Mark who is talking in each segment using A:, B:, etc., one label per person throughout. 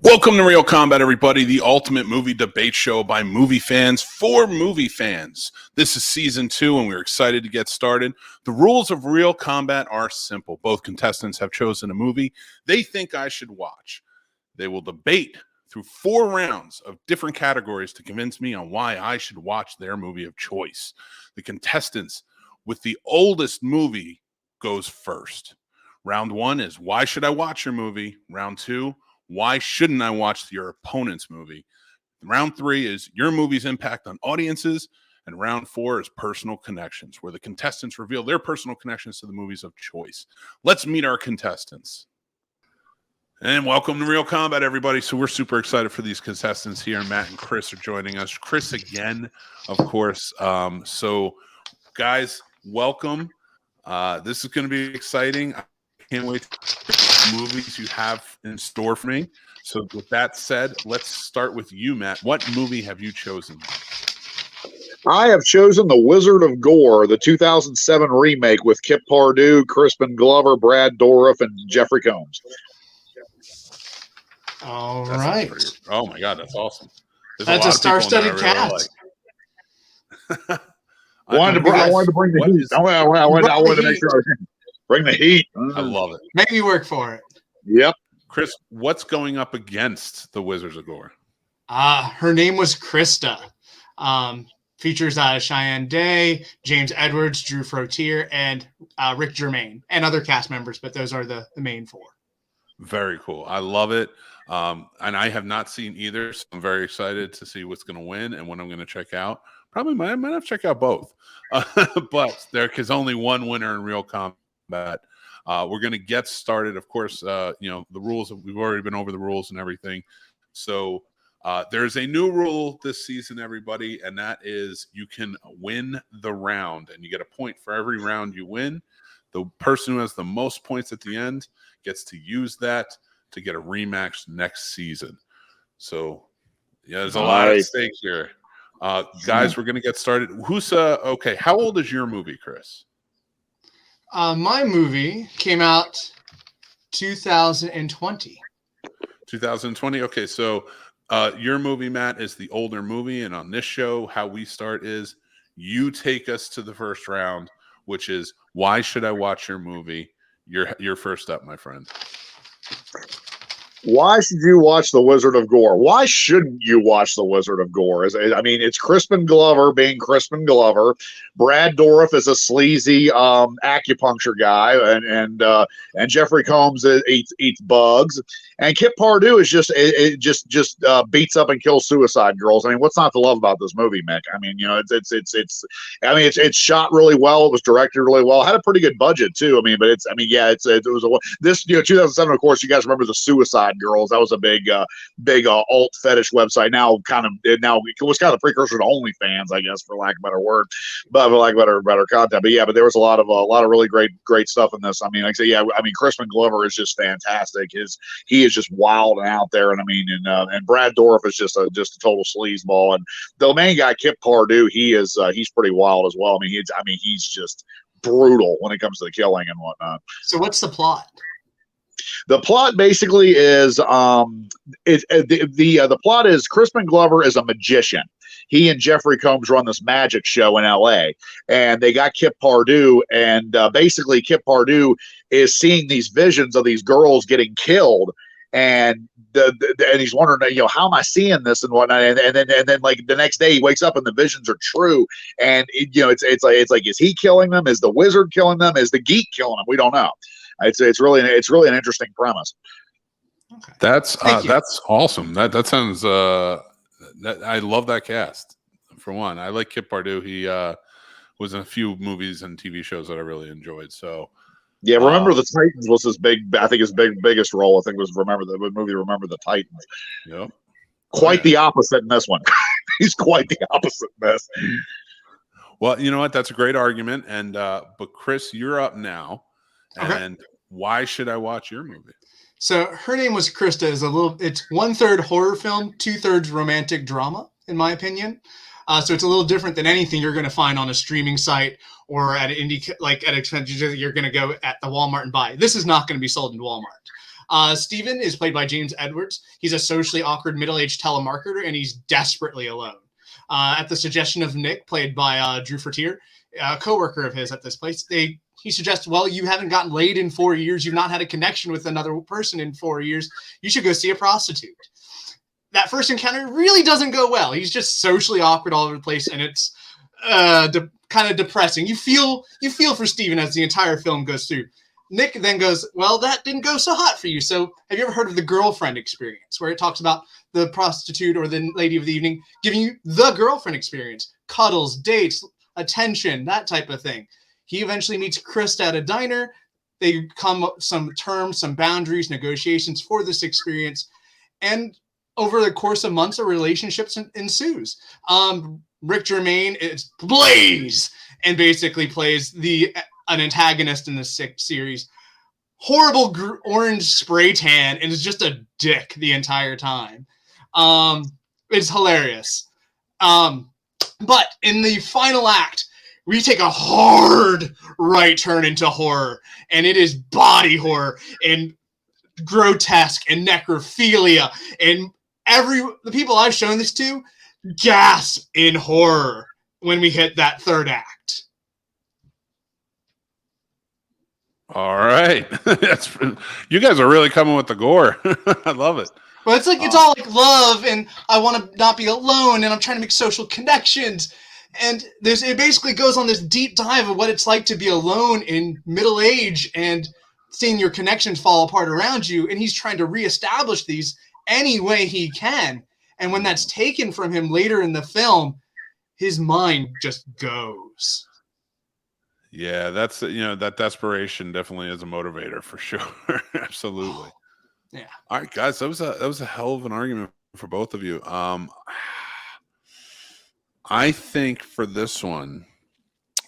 A: Welcome to Real Combat, everybody, the ultimate movie debate show by movie fans for movie fans. This is season 2, and we're excited to get started. The rules of Real Combat are simple. Both contestants have chosen a movie they think I should watch. They will debate through 4 rounds of different categories to convince me on why I should watch their movie of choice. The contestants with the oldest movie goes first. Round 1 is, why should I watch your movie? Round 2, why shouldn't I watch your opponent's movie? Round 3 is your movie's impact on audiences. And round 4 is personal connections, where the contestants reveal their personal connections to the movies of choice. Let's meet our contestants. And welcome to Real Combat, everybody. So we're super excited for these contestants here. Matt and Chris are joining us. Chris again, of course. So guys, welcome. This is going to be exciting. I can't wait to movies you have in store for me. So with that said, let's start with you, Matt. What movie have you chosen?
B: I have chosen The Wizard of Gore, the 2007 remake with Kip Pardue, Crispin Glover, Brad Dourif, and Jeffrey Combs.
C: All right.
A: Oh my God, that's awesome.
C: That's a star-studded cast.
B: I wanted to bring the heat. I wanted to make sure bring the heat.
A: I love it.
C: Make me work for it.
B: Yep.
A: Chris, what's going up against The Wizards of Gore?
C: Her name was Krista. Features Cheyenne Day, James Edwards, Drew Frotier, and Rick Germain, and other cast members, but those are the main 4.
A: Very cool. I love it. And I have not seen either, so I'm very excited to see what's going to win and what I'm going to check out. Probably might have to check out both. But there is only one winner in Real Combat. We're going to get started. Of course, the rules, we've already been over the rules and everything. So there's a new rule this season, everybody, and that is you can win the round, and you get a point for every round you win. The person who has the most points at the end gets to use that to get a rematch next season. So, yeah, there's a lot at stake here. Guys, we're going to get started. Okay, how old is your movie, Chris?
C: My movie came out 2020.
A: 2020. Okay, so your movie, Matt, is the older movie, and on this show, how we start is you take us to the first round, which is, why should I watch your movie? You're first up, my friend.
B: Why should you watch The Wizard of Gore? Why shouldn't you watch The Wizard of Gore? It's Crispin Glover being Crispin Glover. Brad Dourif is a sleazy acupuncture guy, and Jeffrey Combs eats bugs, and Kip Pardue is just beats up and kills suicide girls. I mean, what's not to love about this movie, Mick? I mean, it's shot really well. It was directed really well. It had a pretty good budget too. It was this 2007. Of course, you guys remember the Suicide Girls. That was a big alt fetish website. Now it was kind of the precursor to OnlyFans, I guess, for lack of a better word, but for lack of better content. But there was a lot of really great stuff in this. Crispin Glover is just fantastic. He is just wild and out there, and Brad Dourif is just a total sleazeball. And the main guy, Kip Pardue, he's pretty wild as well. He's just brutal when it comes to the killing and whatnot.
C: So what's the plot?
B: The plot basically is the plot is Crispin Glover is a magician. He and Jeffrey Combs run this magic show in LA, and they got Kip Pardue, and basically Kip Pardue is seeing these visions of these girls getting killed, and he's wondering, how am I seeing this and whatnot, and then like the next day he wakes up and the visions are true, and it's like, is he killing them? Is the wizard killing them? Is the geek killing them? We don't know. It's really an interesting premise.
A: Okay. That's awesome. That sounds. I love that cast. For one, I like Kip Pardue. He was in a few movies and TV shows that I really enjoyed. So
B: yeah, Remember the Titans was his big. I think his biggest role. I think was Remember the Titans.
A: Yep.
B: Quite the opposite in this one. He's quite the opposite in this.
A: Well, you know what? That's a great argument. And but Chris, you're up now. And why should I watch your movie?
C: So Her Name Was Krista is it's 1/3 horror film, 2/3 romantic drama, in my opinion. So it's a little different than anything you're going to find on a streaming site or at an indie, like at a you're going to go at the Walmart and buy. This is not going to be sold in Walmart. Steven is played by James Edwards. He's a socially awkward middle-aged telemarketer, and he's desperately alone. At the suggestion of Nick, played by Drew Fortier, a coworker of his at this place, he suggests, well, you haven't gotten laid in 4 years. You've not had a connection with another person in 4 years. You should go see a prostitute. That first encounter really doesn't go well. He's just socially awkward all over the place, and it's kind of depressing. You feel for Steven as the entire film goes through. Nick then goes, well, that didn't go so hot for you. So have you ever heard of the girlfriend experience, where it talks about the prostitute or the lady of the evening giving you the girlfriend experience, cuddles, dates, attention, that type of thing. He eventually meets Krista at a diner. They come up with some terms, some boundaries, negotiations for this experience. And over the course of months, a relationship ensues. Rick Germain is Blaze and basically plays an antagonist in the series. Horrible orange spray tan and is just a dick the entire time. It's hilarious. But in the final act, we take a hard right turn into horror, and it is body horror and grotesque and necrophilia, and the people I've shown this to gasp in horror when we hit that third act.
A: All right. You guys are really coming with the gore. I love it.
C: Well, it's like it's all like love, and I want to not be alone, and I'm trying to make social connections. And it basically goes on this deep dive of what it's like to be alone in middle age and seeing your connections fall apart around you. And he's trying to reestablish these any way he can. And when that's taken from him later in the film, his mind just goes.
A: Yeah, that's, that desperation definitely is a motivator for sure. Absolutely.
C: Yeah.
A: All right, guys, that was a hell of an argument for both of you. I think for this one,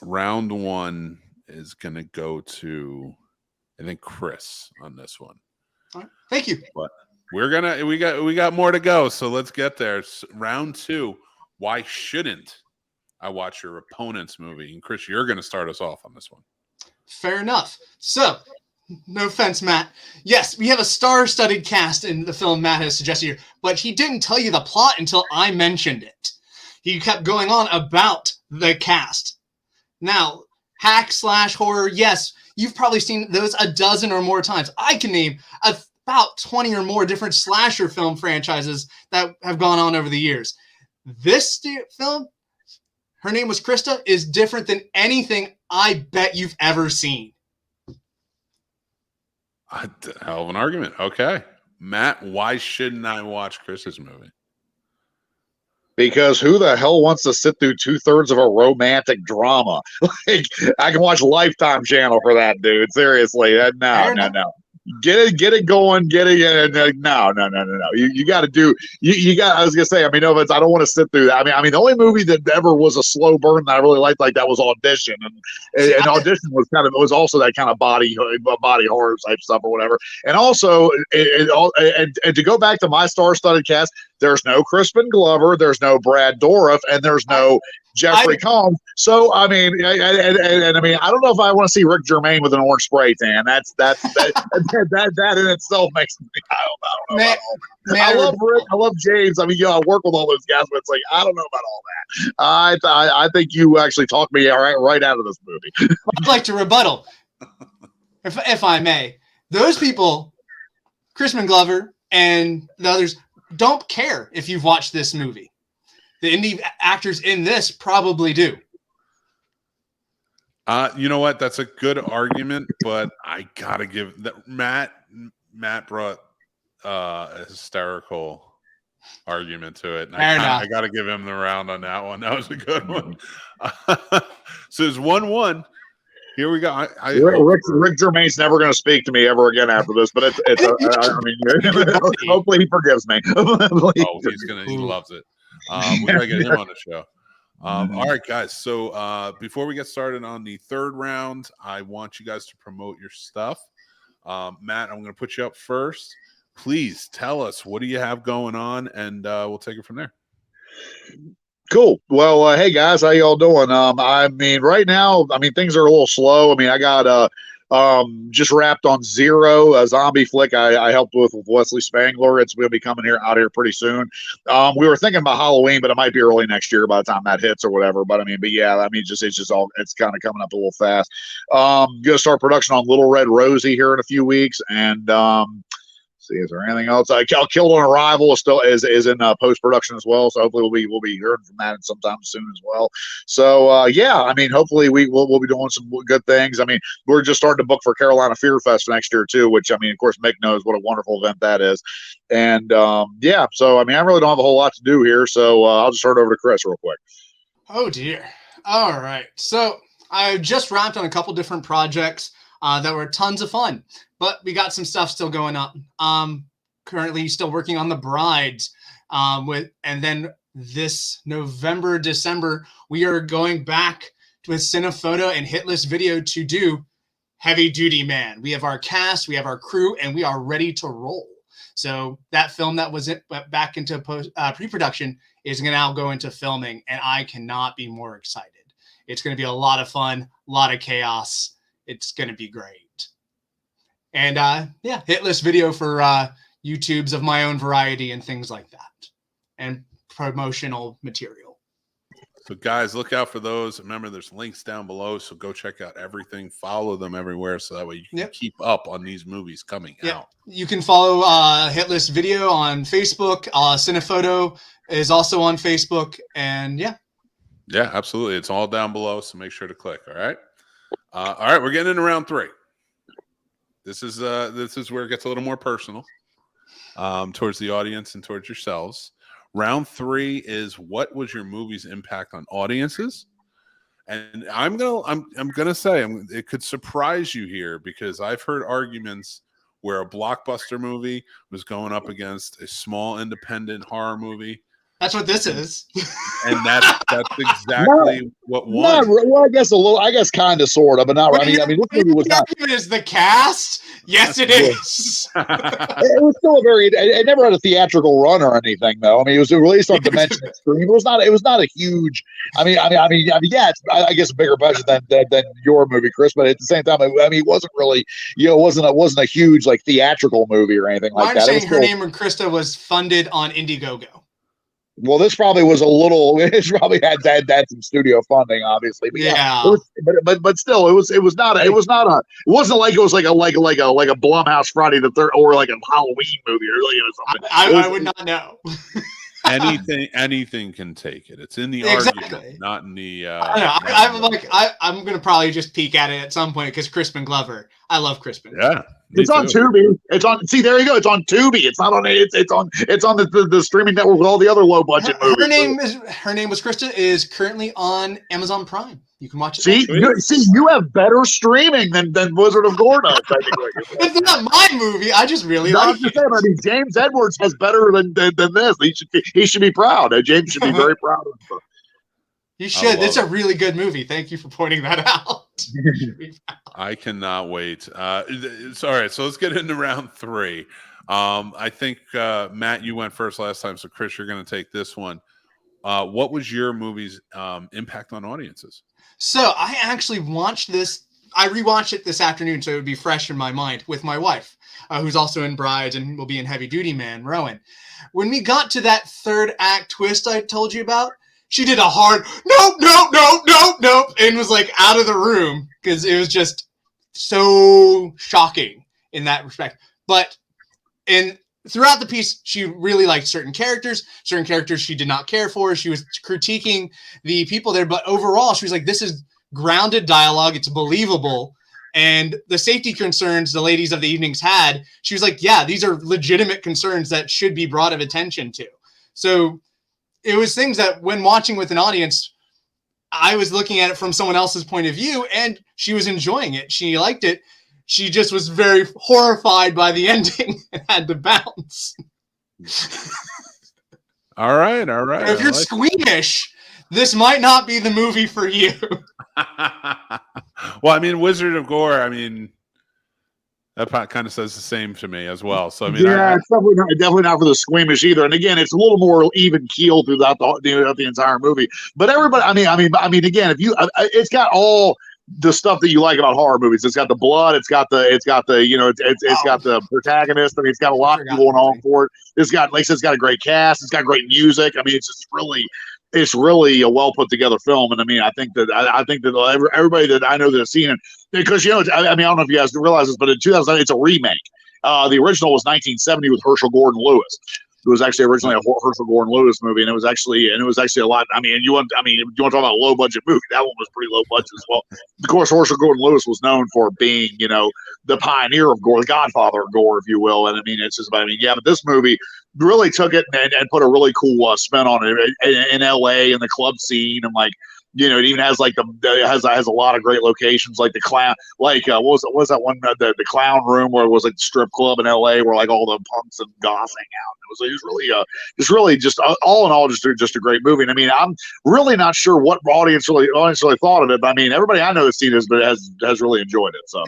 A: round one is going to go to, I think, Chris on this one.
C: All right. Thank you.
A: But we got more to go, so let's get there. Round two, why shouldn't I watch your opponent's movie? And Chris, you're going to start us off on this one.
C: Fair enough. So, no offense, Matt. Yes, we have a star-studded cast in the film Matt has suggested here, but he didn't tell you the plot until I mentioned it. He kept going on about the cast. Now, hack/horror, yes, you've probably seen those a dozen or more times. I can name about 20 or more different slasher film franchises that have gone on over the years. This film, her name was Krista, is different than anything I bet you've ever seen.
A: Hell of an argument. Okay. Matt, why shouldn't I watch Chris's movie?
B: Because who the hell wants to sit through 2/3 of a romantic drama? Like, I can watch Lifetime Channel for that, dude. Seriously, no. Get it going. Get it. No. You got to do. You got. I was gonna say. I mean, no, I don't want to sit through that. I mean, the only movie that ever was a slow burn that I really liked like that was Audition, and Audition was also that kind of body horror type stuff or whatever. And also, and to go back to my star-studded cast, there's no Crispin Glover, there's no Brad Dourif, and there's no Jeffrey Combs. So I mean, and I mean, I don't know if I want to see Rick Germain with an orange spray tan. That in itself makes me. I don't know. I love Rick. I love James. I mean, I work with all those guys, but it's like I don't know about all that. I think you actually talked me right out of this movie.
C: I'd like to rebuttal, if I may. Those people, Crispin Glover and the others, don't care if you've watched this movie. The indie actors in this probably do.
A: You know what? That's a good argument, but I gotta give that Matt brought a hysterical argument to it. And I gotta give him the round on that one. That was a good one. So it's 1-1. Here we go.
B: Rick Germain's never going to speak to me ever again after this, but it's I mean, hopefully he forgives me.
A: He loves it. We gotta get him on the show. All right, guys. So before we get started on the third round, I want you guys to promote your stuff. Matt, I'm going to put you up first. Please tell us, what do you have going on, and we'll take it from there.
B: Cool. Well, hey guys, how y'all doing? I mean, right now, I mean, things are a little slow. I mean, I got Just wrapped on Zero, a zombie flick I helped with Wesley Spangler. It's going to be coming out here pretty soon. We were thinking about Halloween, but it might be early next year by the time that hits or whatever. But yeah, it's kind of coming up a little fast. Going to start production on Little Red Rosie here in a few weeks, and see, is there anything else? Killed on Arrival is in post production as well, so hopefully we'll be hearing from that sometime soon as well. So yeah, I mean, hopefully we'll be doing some good things. I mean, we're just starting to book for Carolina Fear Fest next year too, which I mean, of course, Mick knows what a wonderful event that is. And yeah, so I mean, I really don't have a whole lot to do here, so I'll just turn it over to Chris real quick.
C: Oh dear. All right, so I just wrapped on a couple different projects that were tons of fun. But we got some stuff still going on. Currently still working on The Brides. And then this November, December, we are going back with Cinephoto and Hitlist Video to do Heavy Duty Man. We have our cast, we have our crew, and we are ready to roll. So that film that went back into pre-production is going to now go into filming, and I cannot be more excited. It's going to be a lot of fun, a lot of chaos. It's going to be great. And yeah, Hitlist Video for YouTubes of my own variety and things like that, and promotional material.
A: So guys, look out for those. Remember, there's links down below, so go check out everything. Follow them everywhere, so that way you can keep up on these movies coming out.
C: You can follow Hitlist Video on Facebook. Cinephoto is also on Facebook, and yeah,
A: absolutely. It's all down below, so make sure to click. All right, we're getting into round 3. This is where it gets a little more personal towards the audience and towards yourselves. Round 3 is, what was your movie's impact on audiences? And I'm gonna say it could surprise you here, because I've heard arguments where a blockbuster movie was going up against a small independent horror movie.
C: That's what this is.
A: And that's exactly what won.
B: Well, I guess kind of, sort of, but not. I mean, this movie was not.
C: Is the cast? Yes, it is.
B: It was still it never had a theatrical run or anything, though. I mean, it was released on Dimension Extreme. It was not a huge. I mean, yeah, it's, I guess, a bigger budget than your movie, Chris. But at the same time, it wasn't really, it wasn't a huge like theatrical movie or anything like that.
C: I'm saying Her Name and Krista was funded on Indiegogo.
B: Well, this probably was a little. It probably had some studio funding, obviously. But yeah. But still, it wasn't like it was like a Blumhouse Friday the 13th or like a Halloween movie or something.
C: I would not know.
A: anything can take it. It's in the argument, not in the.
C: I'm gonna probably just peek at it at some point because Crispin Glover. I love Crispin.
A: Yeah.
B: It's on Tubi. It's on. See, there you go. It's on Tubi. It's not on. It's on the streaming network with all the other low budget movies.
C: Her name was Krista is currently on Amazon Prime. You can watch it.
B: See, you have better streaming than Wizard of Gore does.
C: It's not my movie. I just really like it.
B: I mean, James Edwards has better than this. He should be proud. James should be very proud of himself.
C: You should. It's a really good movie. Thank you for pointing that out.
A: I cannot wait. It's all right. So let's get into round 3. I think, Matt, you went first last time. So, Chris, you're going to take this one. What was your movie's impact on audiences?
C: So I actually watched this. I rewatched it this afternoon, so it would be fresh in my mind with my wife, who's also in Brides and will be in Heavy Duty Man, Rowan. When we got to that third act twist I told you about, she did a hard nope, and was like out of the room because it was just so shocking in that respect. But throughout the piece, she really liked certain characters she did not care for. She was critiquing the people there, but overall, she was like, this is grounded dialogue. It's believable. And the safety concerns the ladies of the evenings had, she was like, yeah, these are legitimate concerns that should be brought of attention to. So it was things that when watching with an audience, I was looking at it from someone else's point of view, and she was enjoying it. She liked it. She just was very horrified by the ending and had to bounce.
A: All right.
C: If you're squeamish, this might not be the movie for you.
A: Well, I mean, Wizard of Gore, I mean, that kind of says the same to me as well. So, I mean,
B: it's definitely not for the squeamish either. And again, it's a little more even keel throughout the entire movie. But everybody, I mean, again, if you, it's got all the stuff that you like about horror movies. It's got the blood. It's got the it's got the protagonist. I mean, it's got a lot going on for it. It's got, like I said, it's got a great cast. It's got great music. I mean, it's really a well put together film. And I mean, I think that everybody that I know that has seen it, because I mean, I don't know if you guys realize this, but in 2009 it's a remake. The original was 1970 with Herschel Gordon Lewis. It was actually originally a Herschel Gordon Lewis movie, and it was actually a lot. I mean, if you want to talk about a low budget movie, that one was pretty low budget as well. Of course, Herschel Gordon Lewis was known for being, the pioneer of gore, the godfather of gore, if you will. And I mean, it's just, but this movie really took it and put a really cool spin on it in LA and the club scene, and like, it even has like has a lot of great locations, like the clown, like what was that one, the clown room, where it was like the strip club in LA where like all the punks and goths hang out. It was really just all in all just a great movie. And I mean, I'm really not sure what audience really thought of it, but I mean, everybody I know that's seen it has really enjoyed it. So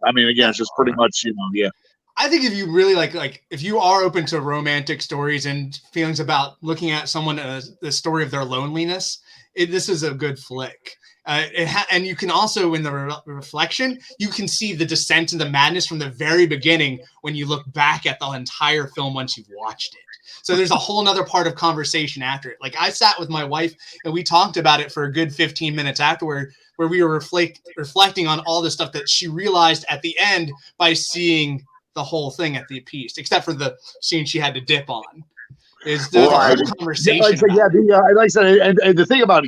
B: I mean, again, it's just pretty much, yeah.
C: I think if you really like if you are open to romantic stories and feelings about looking at someone the story of their loneliness, this is a good flick. And you can also, in the reflection, you can see the descent and the madness from the very beginning when you look back at the entire film once you've watched it. So there's a whole nother part of conversation after it. Like, I sat with my wife and we talked about it for a good 15 minutes afterward, where we were reflecting on all the stuff that she realized at the end by seeing the whole thing at the piece, except for the scene she had to dip on. Is the conversation?
B: Like I said, and the thing about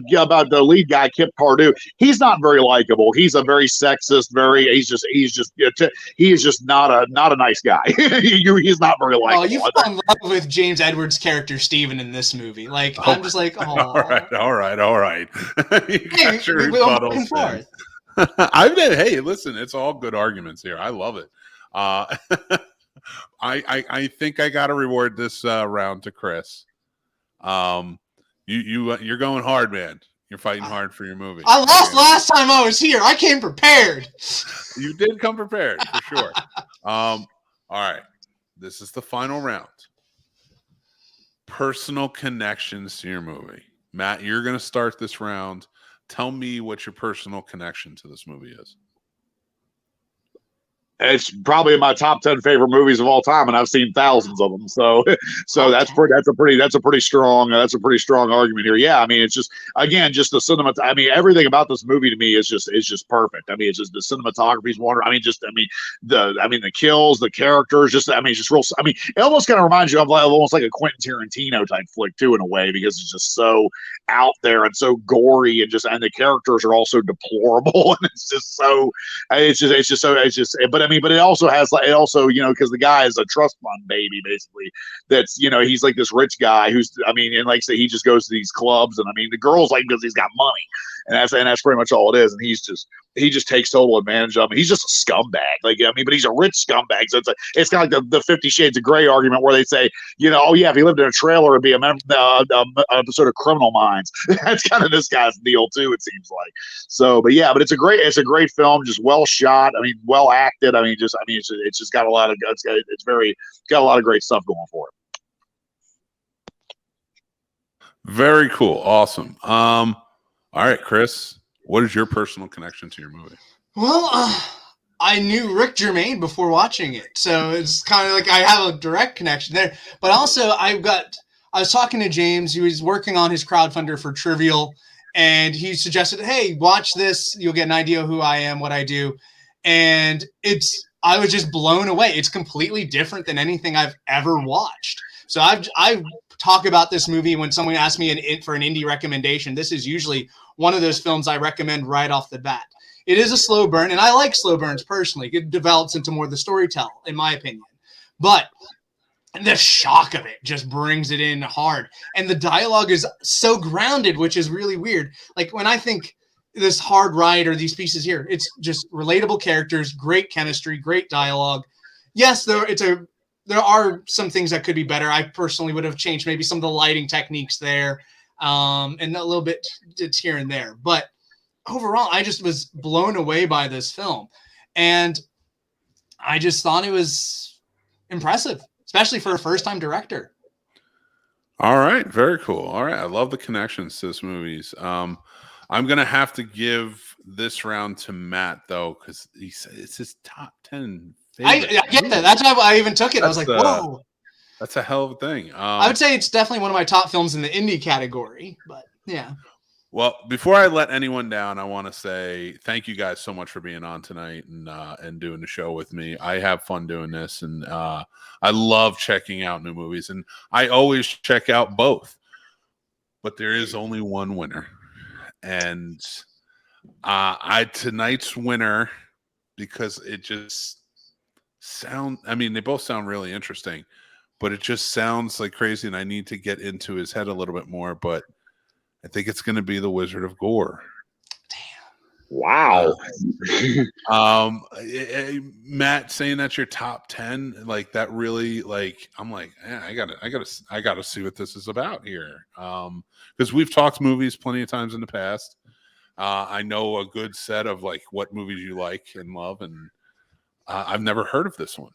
B: the lead guy, Kip Pardue, he's not very likable. He's a very sexist. He is just not a nice guy. He's not very likable.
C: Oh, you fell in love with James Edwards' character Steven in this movie. Like, I'm just like, oh,
A: all right.
C: Hey, we forth.
A: Hey, listen, it's all good arguments here. I love it. I think I got to reward this round to Chris. You're going hard, man. You're fighting hard for your movie.
C: I lost last time I was here. I came prepared.
A: You did come prepared, for sure. All right. This is the final round. Personal connections to your movie. Matt, you're going to start this round. Tell me what your personal connection to this movie is.
B: It's probably in my top 10 favorite movies of all time, and I've seen thousands of them. So that's a pretty strong argument here. Yeah, I mean, it's just, again, just the cinema. I mean, everything about this movie to me is just perfect. I mean, it's just the cinematography's wonderful. The kills, the characters, it's real. I mean, it almost kind of reminds you of almost like a Quentin Tarantino type flick too, in a way, because it's just so out there and so gory, and the characters are also deplorable, and but it also has because the guy is a trust fund baby, basically. That's, he's like this rich guy who's, and like I say, he just goes to these clubs, and the girls like him because he's got money, and that's pretty much all it is. And he just takes total advantage of him. He's just a scumbag, but he's a rich scumbag. So it's kind of like the 50 Shades of Grey argument, where they say, oh yeah, if he lived in a trailer, it'd be a sort of Criminal Minds. That's kind of this guy's deal too, it seems like. So, but it's a great film, just well shot. Well acted. It's just got a lot of got a lot of great stuff going for it.
A: Very cool. Awesome. All right, Chris, what is your personal connection to your movie?
C: Well, I knew Rick Germain before watching it, so it's kind of like I have a direct connection there. But also, I was talking to James. He was working on his crowdfunder for Trivial, and he suggested, hey, watch this. You'll get an idea of who I am, what I do. And I was just blown away. It's completely different than anything I've ever watched. So I talk about this movie when someone asks me for an indie recommendation. This is usually one of those films I recommend right off the bat. It is a slow burn, and I like slow burns personally. It develops into more of the storytelling, in my opinion. But the shock of it just brings it in hard. And the dialogue is so grounded, which is really weird. Like, when I think this hard ride or these pieces here, it's just relatable characters, great chemistry, great dialogue. Yes, there are some things that could be better. I personally would have changed maybe some of the lighting techniques there, and a little bit it's here and there. But overall, I just was blown away by this film, and I just thought it was impressive, especially for a first-time director. All
A: right, very cool. All right, I love the connections to this movies. I'm gonna have to give this round to Matt though, because he said it's his top 10 favorite.
C: I get that. That's why I even took it. I was like, whoa.
A: That's a hell of a thing.
C: I would say it's definitely one of my top films in the indie category, but yeah.
A: Well, before I let anyone down, I want to say thank you guys so much for being on tonight and doing the show with me. I have fun doing this, and I love checking out new movies, and I always check out both. But there is only one winner, and tonight's winner, because it just they both sound really interesting, but it just sounds like crazy, and I need to get into his head a little bit more, but I think it's going to be the Wizard of Gore.
C: Damn.
B: Wow.
A: Matt, saying that's your top 10, like that really, like, I'm like, I gotta see what this is about here. Because we've talked movies plenty of times in the past. I know a good set of like what movies you like and love, and I've never heard of this one.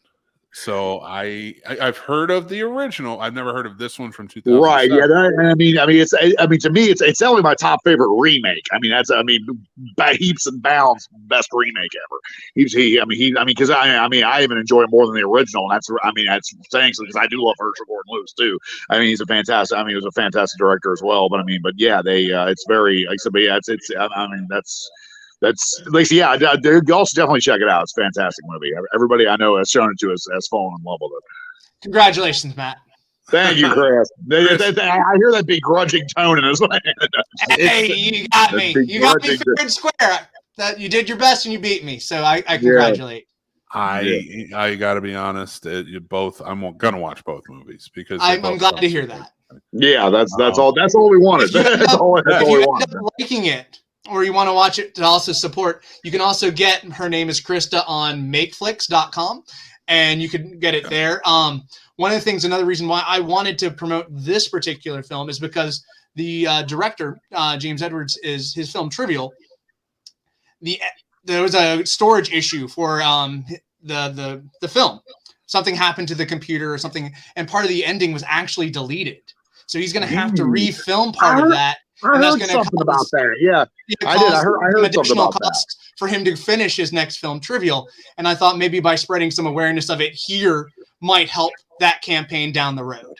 A: So I've heard of the original. I've never heard of this one from 2007.
B: Right? Yeah. To me, it's only my top favorite remake. By heaps and bounds, best remake ever. Because I even enjoy it more than the original, and that's thanks because I do love Herschel Gordon Lewis too. He's a fantastic. He was a fantastic director as well. But yeah, it's very. Like I said, but yeah, that's at least, yeah. You also definitely check it out. It's a fantastic movie. Everybody I know has shown it to us has fallen in love with it.
C: Congratulations, Matt.
B: Thank you, Chris. I hear that begrudging tone in his head.
C: Hey, you got me. You got me fair and square. That you did your best and you beat me. So I congratulate.
A: I got to be honest. I'm gonna watch both movies because
C: I'm glad to hear that.
B: Yeah, that's all. That's all we wanted. That's all we wanted.
C: Liking it, or you want to watch it to also support, you can also get, her name is Krista, on makeflix.com, and you can get it there. One of the things, another reason why I wanted to promote this particular film is because the director, James Edwards, is his film Trivial. There was a storage issue for the film. Something happened to the computer or something, and part of the ending was actually deleted. So he's going to have to refilm part of that.
B: I heard something about that. Yeah, I did. I heard something about that.
C: For him to finish his next film, Trivial, and I thought maybe by spreading some awareness of it here might help that campaign down the road.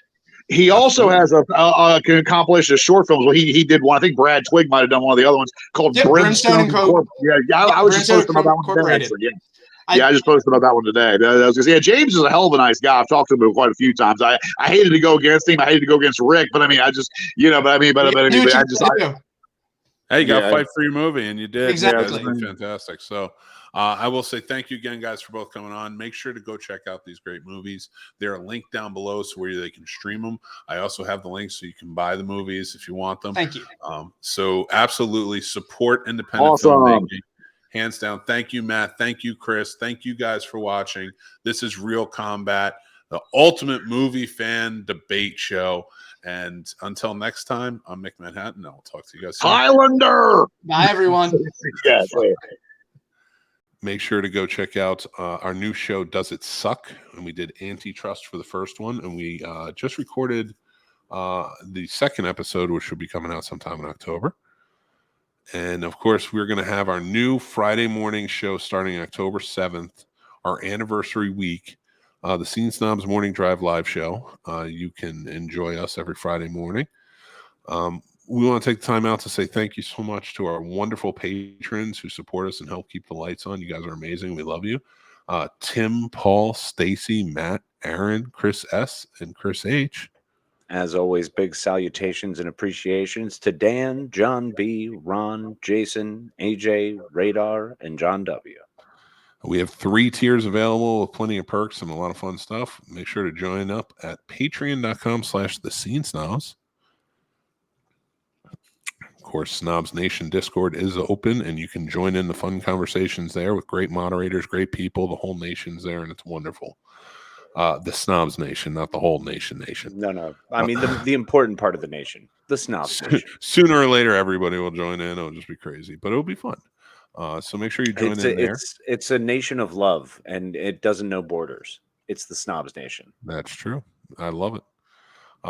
B: He also has can accomplish short films. Well, he did one. I think Brad Twigg might have done one of the other ones called Brimstone Incorporated. Yeah, I was just posting about that one today. Actually, I just posted about that one today. I was gonna say, James is a hell of a nice guy. I've talked to him quite a few times. I hated to go against him. I hated to go against Rick, but I just, hey, you got
A: to fight for your movie, and you did.
C: Exactly.
A: Yeah, fantastic. So I will say thank you again, guys, for both coming on. Make sure to go check out these great movies. They're linked down below so where they can stream them. I also have the links so you can buy the movies if you want them.
C: Thank you.
A: So absolutely support independent filmmaking. Hands down. Thank you, Matt. Thank you, Chris. Thank you guys for watching. This is Real Combat, the ultimate movie fan debate show. And until next time, I'm Mick Manhattan. I'll talk to you guys soon.
B: Highlander.
C: Bye, everyone.
A: Make sure to go check out our new show, Does It Suck? And we did Antitrust for the first one. And we just recorded the second episode, which will be coming out sometime in October. And, of course, we're going to have our new Friday morning show starting October 7th, our anniversary week, the Scene Snobs Morning Drive live show. You can enjoy us every Friday morning. We want to take the time out to say thank you so much to our wonderful patrons who support us and help keep the lights on. You guys are amazing. We love you. Tim, Paul, Stacy, Matt, Aaron, Chris S., and Chris H.
D: As always, big salutations and appreciations to Dan, John B., Ron, Jason, AJ, Radar, and John W.
A: We have 3 tiers available with plenty of perks and a lot of fun stuff. Make sure to join up at patreon.com/thescenesnobs. Of course, Snobs Nation Discord is open, and you can join in the fun conversations there with great moderators, great people. The whole nation's there, and it's wonderful. The Snobs Nation, not the whole nation.
D: No. I mean, the important part of the nation, the Snobs Nation.
A: Sooner or later, everybody will join in. It'll just be crazy, but it'll be fun. So make sure you join in there.
D: It's a nation of love, and it doesn't know borders. It's the Snobs Nation.
A: That's true. I love it.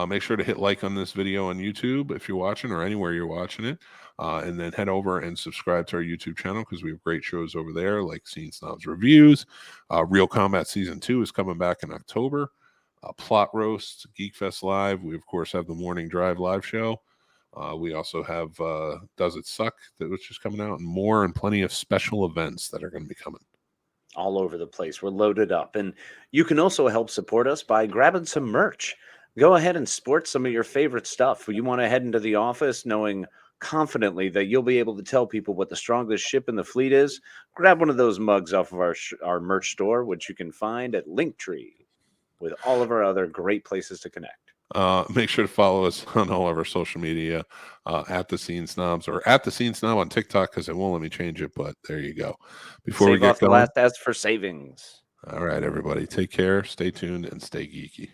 A: Make sure to hit like on this video on YouTube if you're watching or anywhere you're watching it. And then head over and subscribe to our YouTube channel because we have great shows over there like Scene Snobs Reviews. Real Combat Season 2 is coming back in October. Plot Roast, Geek Fest Live. We, of course, have the Morning Drive live show. We also have Does It Suck, which is coming out, and more, and plenty of special events that are going to be coming.
D: All over the place. We're loaded up. And you can also help support us by grabbing some merch. Go ahead and sport some of your favorite stuff. You want to head into the office knowing confidently that you'll be able to tell people what the strongest ship in the fleet is. Grab one of those mugs off of our merch store, which you can find at Linktree, with all of our other great places to connect.
A: Make sure to follow us on all of our social media at the Scene Snobs or at the Scene Snob on TikTok because it won't let me change it, but there you go. Before we
D: Save
A: get
D: off the
A: going,
D: last S for savings.
A: all right, everybody, take care, stay tuned, and stay geeky.